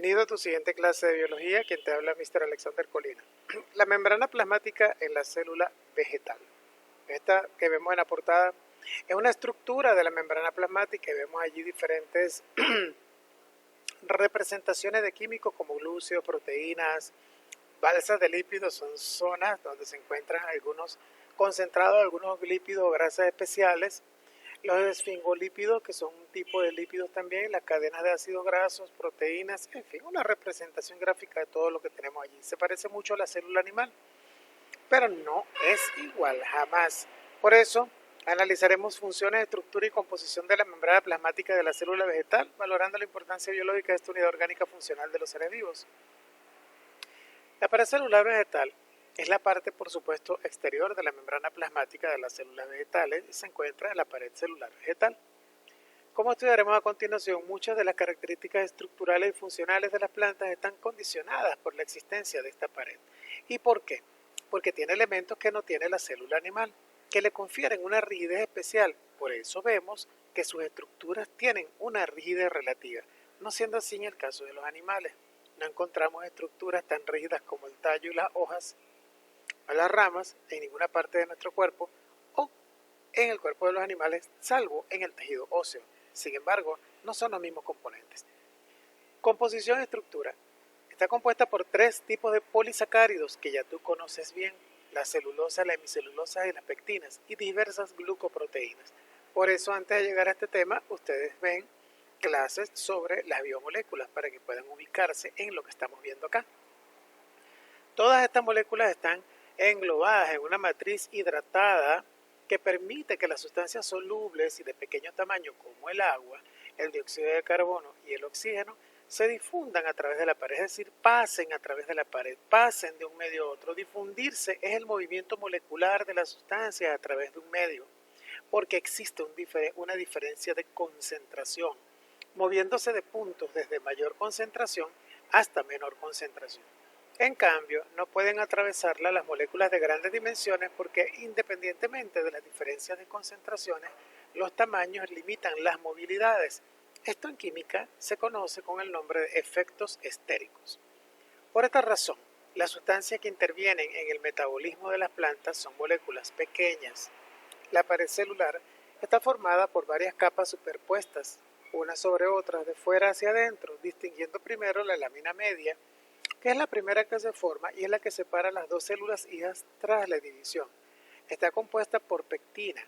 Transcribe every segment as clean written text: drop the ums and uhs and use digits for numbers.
Bienvenido a tu siguiente clase de biología, quien te habla Mr. Alexander Colina. La membrana plasmática en la célula vegetal. Esta que vemos en la portada es una estructura de la membrana plasmática y vemos allí diferentes representaciones de químicos como glúcidos, proteínas, balsas de lípidos. Son zonas donde se encuentran algunos concentrados, algunos lípidos o grasas especiales. Los esfingolípidos, que son un tipo de lípidos también, las cadenas de ácidos grasos, proteínas, en fin, una representación gráfica de todo lo que tenemos allí. Se parece mucho a la célula animal, pero no es igual, jamás. Por eso, analizaremos funciones, estructura y composición de la membrana plasmática de la célula vegetal, valorando la importancia biológica de esta unidad orgánica funcional de los seres vivos. La pared celular vegetal es la parte, por supuesto, exterior de la membrana plasmática de las células vegetales y se encuentra en la pared celular vegetal. Como estudiaremos a continuación, muchas de las características estructurales y funcionales de las plantas están condicionadas por la existencia de esta pared. ¿Y por qué? Porque tiene elementos que no tiene la célula animal, que le confieren una rigidez especial. Por eso vemos que sus estructuras tienen una rigidez relativa, no siendo así en el caso de los animales. No encontramos estructuras tan rígidas como el tallo y las hojas a las ramas en ninguna parte de nuestro cuerpo o en el cuerpo de los animales, salvo en el tejido óseo. Sin embargo, no son los mismos componentes. Composición y estructura. Está compuesta por tres tipos de polisacáridos que ya tú conoces bien: la celulosa, la hemicelulosa y las pectinas, y diversas glucoproteínas. Por eso, antes de llegar a este tema, ustedes ven clases sobre las biomoléculas para que puedan ubicarse en lo que estamos viendo acá. Todas estas moléculas están englobadas en una matriz hidratada que permite que las sustancias solubles y de pequeño tamaño como el agua, el dióxido de carbono y el oxígeno se difundan a través de la pared, es decir, pasen a través de la pared, pasen de un medio a otro. Difundirse es el movimiento molecular de las sustancias a través de un medio, porque existe una diferencia de concentración, moviéndose de puntos desde mayor concentración hasta menor concentración. En cambio, no pueden atravesarla las moléculas de grandes dimensiones porque, independientemente de las diferencias de concentraciones, los tamaños limitan las movilidades. Esto en química se conoce con el nombre de efectos estéricos. Por esta razón, las sustancias que intervienen en el metabolismo de las plantas son moléculas pequeñas. La pared celular está formada por varias capas superpuestas, unas sobre otras de fuera hacia adentro, distinguiendo primero la lámina media, que es la primera que se forma y es la que separa las dos células hijas tras la división. Está compuesta por pectina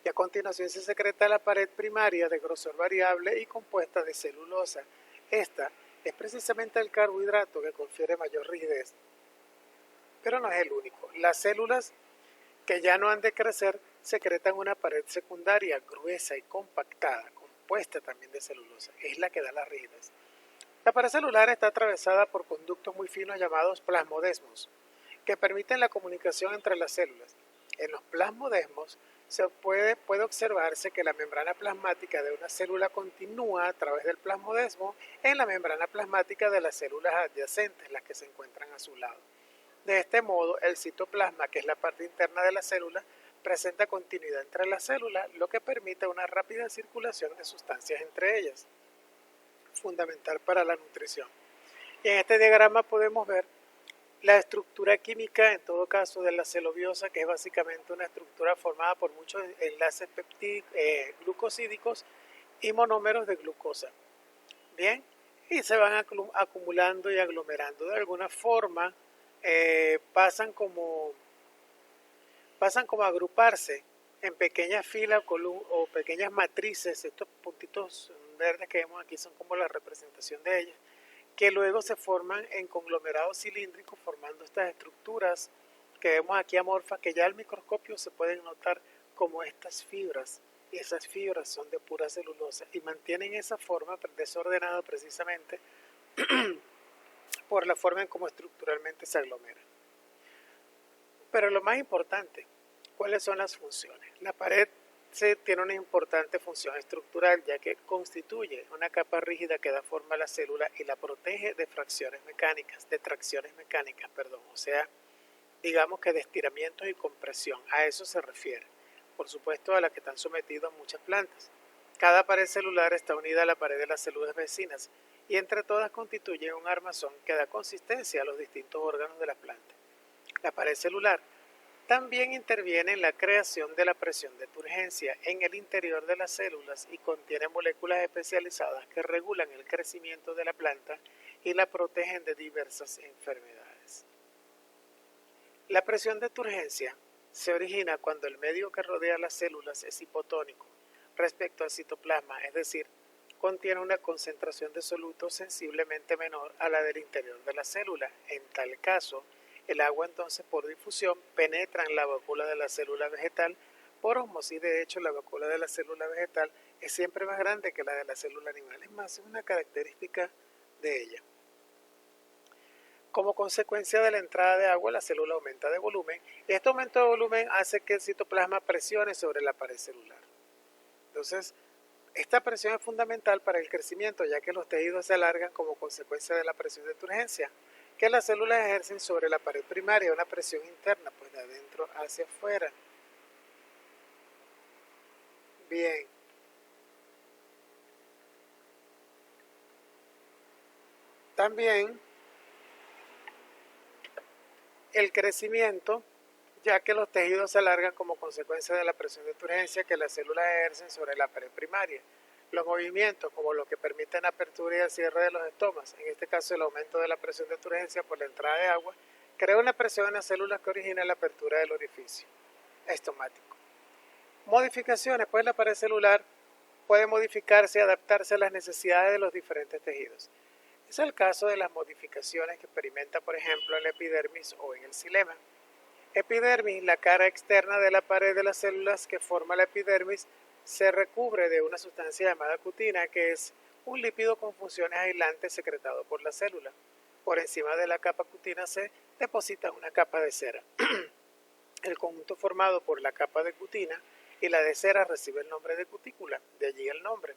y a continuación se secreta la pared primaria de grosor variable y compuesta de celulosa. Esta es precisamente el carbohidrato que confiere mayor rigidez, pero no es el único. Las células que ya no han de crecer secretan una pared secundaria gruesa y compactada, compuesta también de celulosa. Es la que da la rigidez. La pared celular está atravesada por conductos muy finos llamados plasmodesmos, que permiten la comunicación entre las células. En los plasmodesmos puede observarse que la membrana plasmática de una célula continúa a través del plasmodesmo en la membrana plasmática de las células adyacentes, las que se encuentran a su lado. De este modo, el citoplasma, que es la parte interna de la célula, presenta continuidad entre las células, lo que permite una rápida circulación de sustancias entre ellas, fundamental para la nutrición. Y en este diagrama podemos ver la estructura química, en todo caso, de la celobiosa, que es básicamente una estructura formada por muchos enlaces glucosídicos y monómeros de glucosa. Bien, y se van acumulando y aglomerando. De alguna forma pasan como a agruparse en pequeñas filas o pequeñas matrices. Estos puntitos verdes que vemos aquí son como la representación de ellas, que luego se forman en conglomerados cilíndricos, formando estas estructuras que vemos aquí amorfas, que ya al microscopio se pueden notar como estas fibras, y esas fibras son de pura celulosa y mantienen esa forma desordenada precisamente por la forma en cómo estructuralmente se aglomeran. Pero lo más importante, ¿cuáles son las funciones? La pared tiene una importante función estructural, ya que constituye una capa rígida que da forma a la célula y la protege de tracciones mecánicas, o sea, digamos que de estiramientos y compresión. A eso se refiere, por supuesto, a la que están sometidas muchas plantas. Cada pared celular está unida a la pared de las células vecinas y entre todas constituyen un armazón que da consistencia a los distintos órganos de la planta. La pared celular también interviene en la creación de la presión de turgencia en el interior de las células y contiene moléculas especializadas que regulan el crecimiento de la planta y la protegen de diversas enfermedades. La presión de turgencia se origina cuando el medio que rodea las células es hipotónico respecto al citoplasma, es decir, contiene una concentración de soluto sensiblemente menor a la del interior de la célula. En tal caso, el agua entonces por difusión penetra en la vacuola de la célula vegetal por ósmosis. De hecho, la vacuola de la célula vegetal es siempre más grande que la de la célula animal. Es más, es una característica de ella. Como consecuencia de la entrada de agua, la célula aumenta de volumen y este aumento de volumen hace que el citoplasma presione sobre la pared celular. Entonces, esta presión es fundamental para el crecimiento, ya que los tejidos se alargan como consecuencia de la presión de turgencia que las células ejercen sobre la pared primaria, una presión interna, pues de adentro hacia afuera. Bien. También el crecimiento, ya que los tejidos se alargan como consecuencia de la presión de turgencia que las células ejercen sobre la pared primaria. Los movimientos, como los que permiten apertura y el cierre de los estomas, en este caso el aumento de la presión de turgencia por la entrada de agua, crea una presión en las células que origina la apertura del orificio estomático. Modificaciones, pues la pared celular puede modificarse y adaptarse a las necesidades de los diferentes tejidos. Es el caso de las modificaciones que experimenta, por ejemplo, en la epidermis o en el xilema. Epidermis, la cara externa de la pared de las células que forma la epidermis, se recubre de una sustancia llamada cutina, que es un lípido con funciones aislantes secretado por la célula. Por encima de la capa cutina se deposita una capa de cera. El conjunto formado por la capa de cutina y la de cera recibe el nombre de cutícula, de allí el nombre.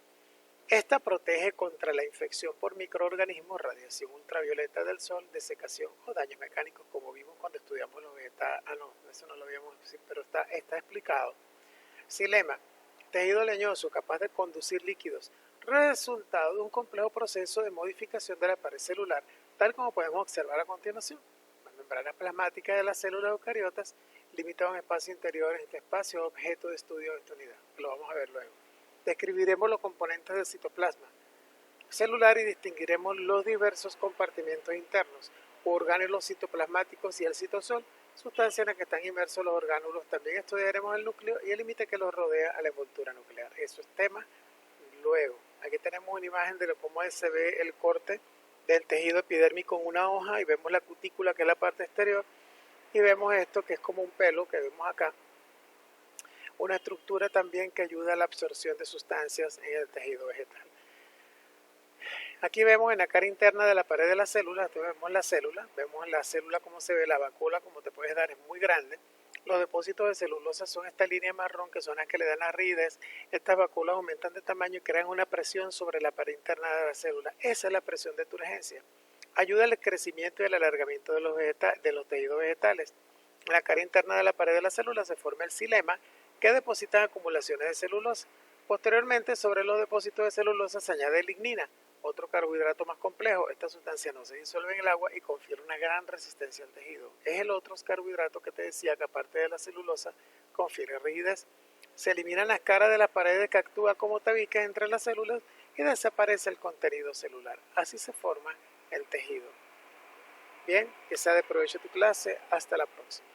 Esta protege contra la infección por microorganismos, radiación ultravioleta del sol, desecación o daños mecánicos, como vimos cuando estudiamos los vegetales. No, eso no lo habíamos visto, pero está explicado. Xilema, tejido leñoso capaz de conducir líquidos, resultado de un complejo proceso de modificación de la pared celular, tal como podemos observar a continuación. Las membranas plasmáticas de las células eucariotas limitan un espacio interior. Este espacio objeto de estudio de esta unidad, lo vamos a ver luego. Describiremos los componentes del citoplasma celular y distinguiremos los diversos compartimientos internos, orgánulos citoplasmáticos y el citosol, sustancias en las que están inmersos los orgánulos. También estudiaremos el núcleo y el límite que los rodea a la envoltura nuclear. Eso es tema luego. Aquí tenemos una imagen de cómo se ve el corte del tejido epidérmico en una hoja y vemos la cutícula, que es la parte exterior, y vemos esto que es como un pelo que vemos acá. Una estructura también que ayuda a la absorción de sustancias en el tejido vegetal. Aquí vemos en la cara interna de la pared de la célula, vemos la célula como se ve, la vacuola como te puedes dar es muy grande. Los depósitos de celulosa son esta línea marrón que son las que le dan la rigidez. Estas vacuolas aumentan de tamaño y crean una presión sobre la pared interna de la célula. Esa es la presión de turgencia. Ayuda al crecimiento y al alargamiento de los tejidos vegetales. En la cara interna de la pared de la célula se forma el xilema, que depositan acumulaciones de celulosa. Posteriormente, sobre los depósitos de celulosa se añade lignina, otro carbohidrato más complejo. Esta sustancia no se disuelve en el agua y confiere una gran resistencia al tejido. Es el otro carbohidrato que te decía que aparte de la celulosa confiere rigidez. Se eliminan las caras de las paredes que actúan como tabiques entre las células y desaparece el contenido celular. Así se forma el tejido. Bien, que sea de provecho tu clase. Hasta la próxima.